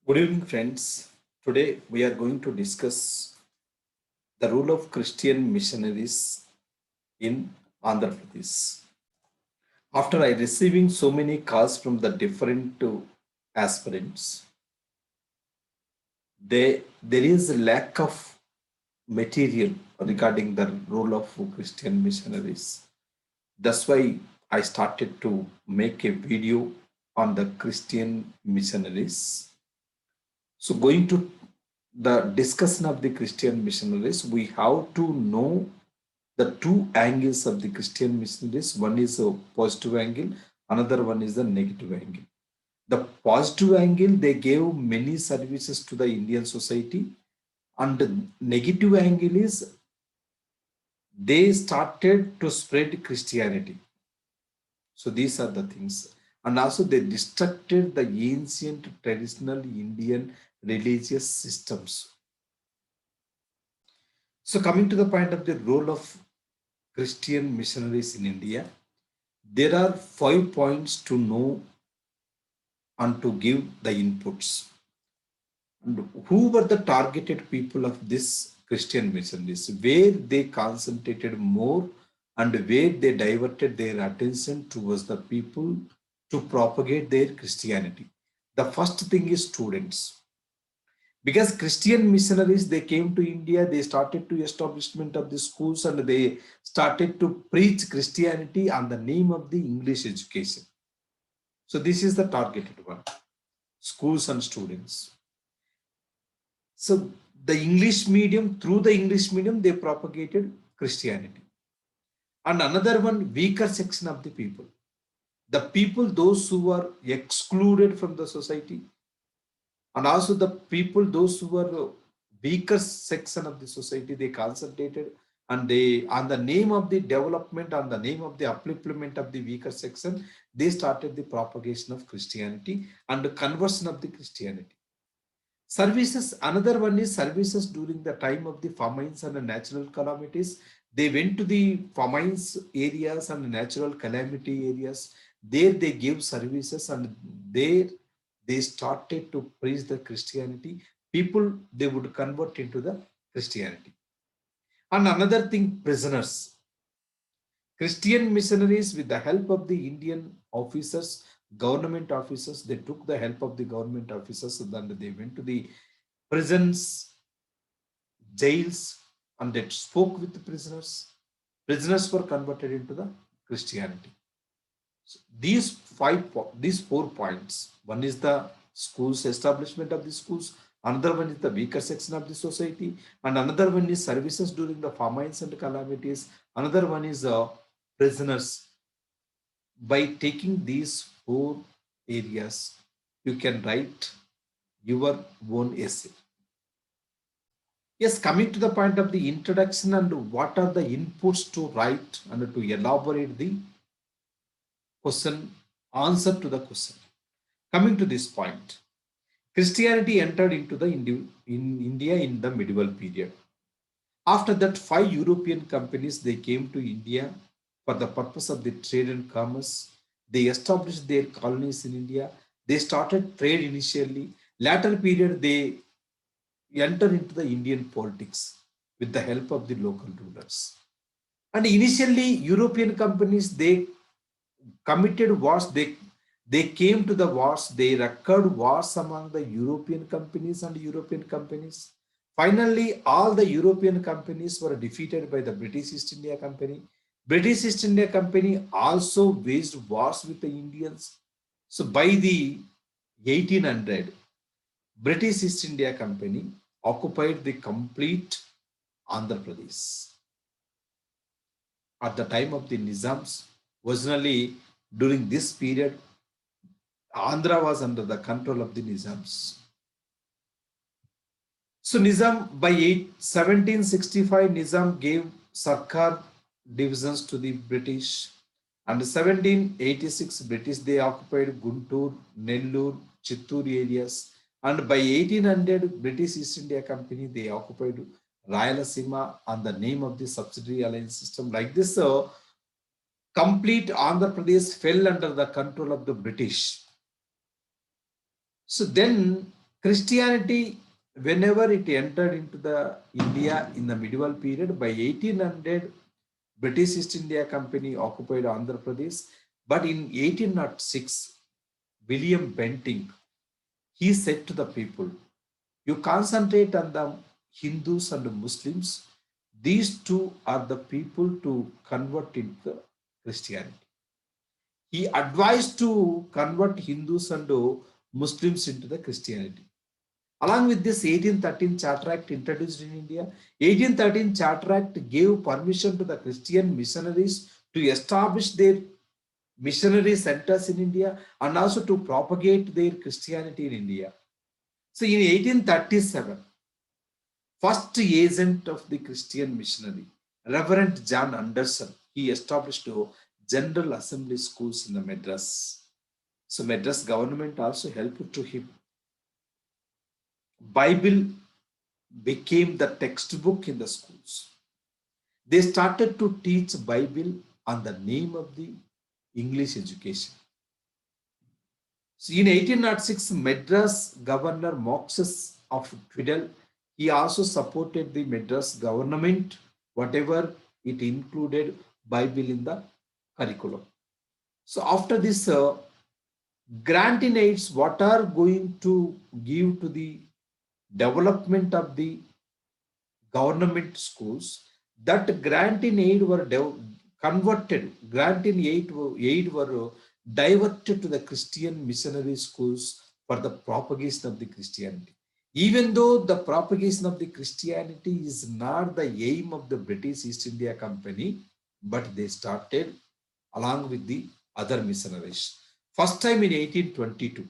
Good evening, friends. Today we are going to discuss the role of Christian missionaries in Andhra Pradesh. After I receiving so many calls from the different aspirants, there is a lack of material regarding the role of Christian missionaries. That's why I started to make a video on the Christian missionaries. So, going to the discussion of the Christian missionaries, we have to know the two angles of the Christian missionaries. One is a positive angle, another one is the negative angle. The positive angle, they gave many services to the Indian society, and the negative angle is they started to spread Christianity. So these are the things. And also they destructed the ancient traditional Indian religious systems. So coming to the point of the role of Christian missionaries in India, there are 5 points to know and to give the inputs. And who were the targeted people of this Christian missionaries? Where they concentrated more and where they diverted their attention towards the people to propagate their Christianity. The first thing is students, because Christian missionaries, they came to India, they started to establishment of the schools, and they started to preach Christianity on the name of the English education. So this is the targeted one, schools and students. So the English medium, through the English medium, they propagated Christianity. And another one, weaker section of the people, those who were excluded from the society, and also the people, those who were weaker section of the society, they concentrated, and they, on the name of the development, on the name of the upliftment of the weaker section, they started the propagation of Christianity and the conversion of the Christianity. Services, another one is services during the time of the famines and the natural calamities. They went to the famines areas and natural calamity areas. There they gave services, and there they started to preach the Christianity. People, they would convert into the Christianity. And another thing, prisoners. Christian missionaries, with the help of the Indian officers, government officers, they took the help of the government officers, and then they went to the prisons, jails, and they spoke with the prisoners. Prisoners were converted into the Christianity. So these 4 points. One is the schools, establishment of the schools. Another one is the weaker section of the society, and another one is services during the famines and calamities. Another one is prisoners. By taking these 4 areas, you can write your own essay. Yes, coming to the point of the introduction and what are the inputs to write and to elaborate the question, answer to the question. Coming to this point, Christianity entered into in India in the medieval period. After that, 5 European companies, they came to India for the purpose of the trade and commerce. They established their colonies in India. They started trade initially. Latter period, they entered into the Indian politics with the help of the local rulers. And initially, European companies, they committed wars. They came to the wars. They recurred wars among the European companies and European companies. Finally, all the European companies were defeated by the British East India Company. British East India Company also waged wars with the Indians. So by the 1800, British East India Company occupied the complete Andhra Pradesh. At the time of the Nizams, originally during this period, Andhra was under the control of the Nizams. So Nizam, by 1765, Nizam gave Sarkar divisions to the British. And 1786, British, they occupied Guntur, Nellore, Chittoor areas. And by 1800, British East India Company, they occupied Rayalaseema on the name of the subsidiary alliance system. Like this, complete Andhra Pradesh fell under the control of the British. So then Christianity, whenever it entered into the India in the medieval period, by 1800, British East India Company occupied Andhra Pradesh. But in 1806, William Bentinck, he said to the people, you concentrate on the Hindus and the Muslims. These two are the people to convert into Christianity. He advised to convert Hindus and Muslims into the Christianity. Along with this 1813 Charter Act introduced in India, 1813 Charter Act gave permission to the Christian missionaries to establish their missionary centers in India and also to propagate their Christianity in India. So in 1837, first agent of the Christian missionary, Reverend John Anderson, he established General Assembly schools in the Madras. So Madras government also helped to him. Bible became the textbook in the schools. They started to teach Bible on the name of the English education. So in 1806, Madras Governor Moses of Twiddle, he also supported the Madras government, whatever it included Bible in the curriculum. So after this, grant in aids, what are going to give to the development of the government schools, that grant in aid were converted, grant in aid were diverted to the Christian missionary schools for the propagation of the Christianity. Even though the propagation of the Christianity is not the aim of the British East India Company, but they started along with the other missionaries. First time in 1822,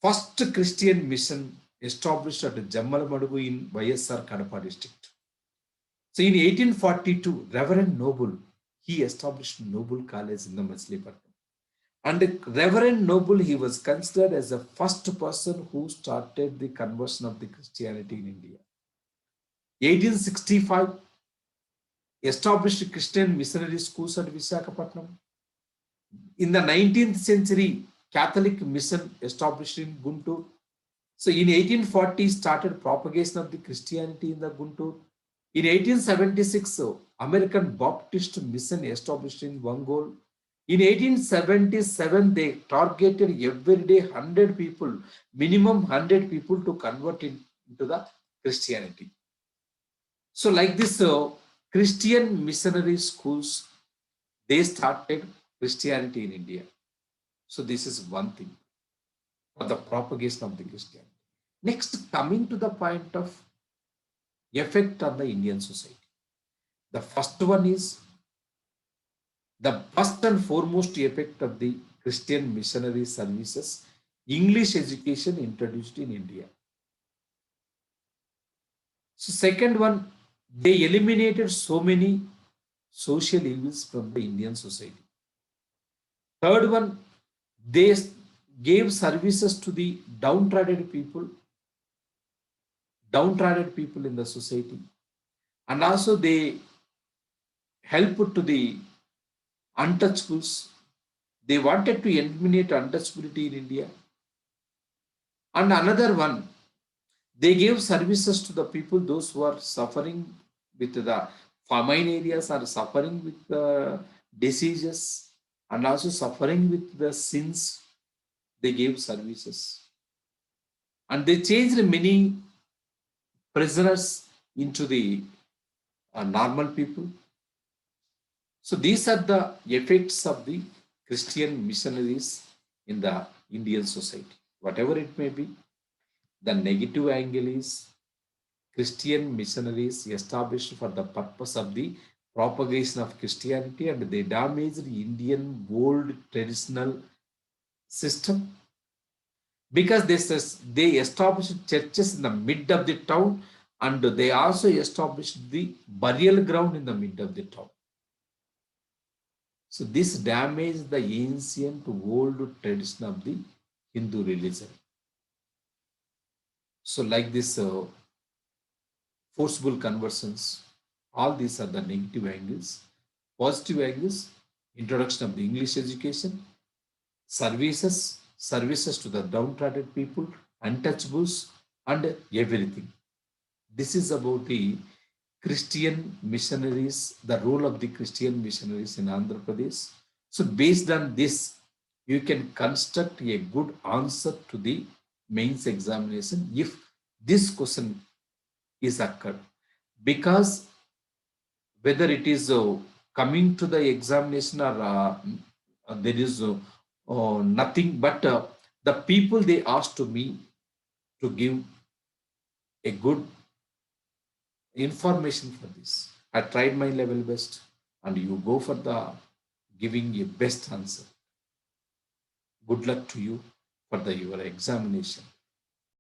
first Christian mission established at Jammalamadugu in YSR Kadapa district. So in 1842, Reverend Noble, he established Noble College in the Machilipatnam. And Reverend Noble, he was considered as the first person who started the conversion of the Christianity in India. 1865, established Christian missionary schools at Visakhapatnam. In the 19th century, Catholic mission established in Guntur. So in 1840, started propagation of the Christianity in the Guntur. In 1876, American Baptist mission established in Vangol. In 1877, they targeted every day 100 people, minimum 100 people to convert into the Christianity. So like this, Christian missionary schools, they started Christianity in India. So this is one thing for the propagation of the Christianity. Next, coming to the point of effect on the Indian society. The first one is the first and foremost effect of the Christian missionary services, English education introduced in India. So second one, they eliminated so many social evils from the Indian society. Third one, they gave services to the downtrodden people in the society, and also they helped to the untouchables. They wanted to eliminate untouchability in India. And another one, they gave services to the people, those who are suffering with the famine areas, are suffering with the diseases, and also suffering with the sins. They gave services. And they changed many prisoners into the normal people. So these are the effects of the Christian missionaries in the Indian society. Whatever it may be, the negative angle is Christian missionaries established for the purpose of the propagation of Christianity, and they damaged the Indian old traditional system because they established churches in the mid of the town, and they also established the burial ground in the mid of the town. So this damaged the ancient old tradition of the Hindu religion. So like this forcible conversions, all these are the negative angles. Positive angles, introduction of the English education, services to the downtrodden people, untouchables, and everything. This is about the Christian missionaries, the role of the Christian missionaries in Andhra Pradesh. So, based on this, you can construct a good answer to the mains examination if this question is occurred. Because whether it is coming to the examination or there is nothing but the people they asked to me to give a good information for this. I tried my level best, and you go for the giving a best answer. Good luck to you for the your examination.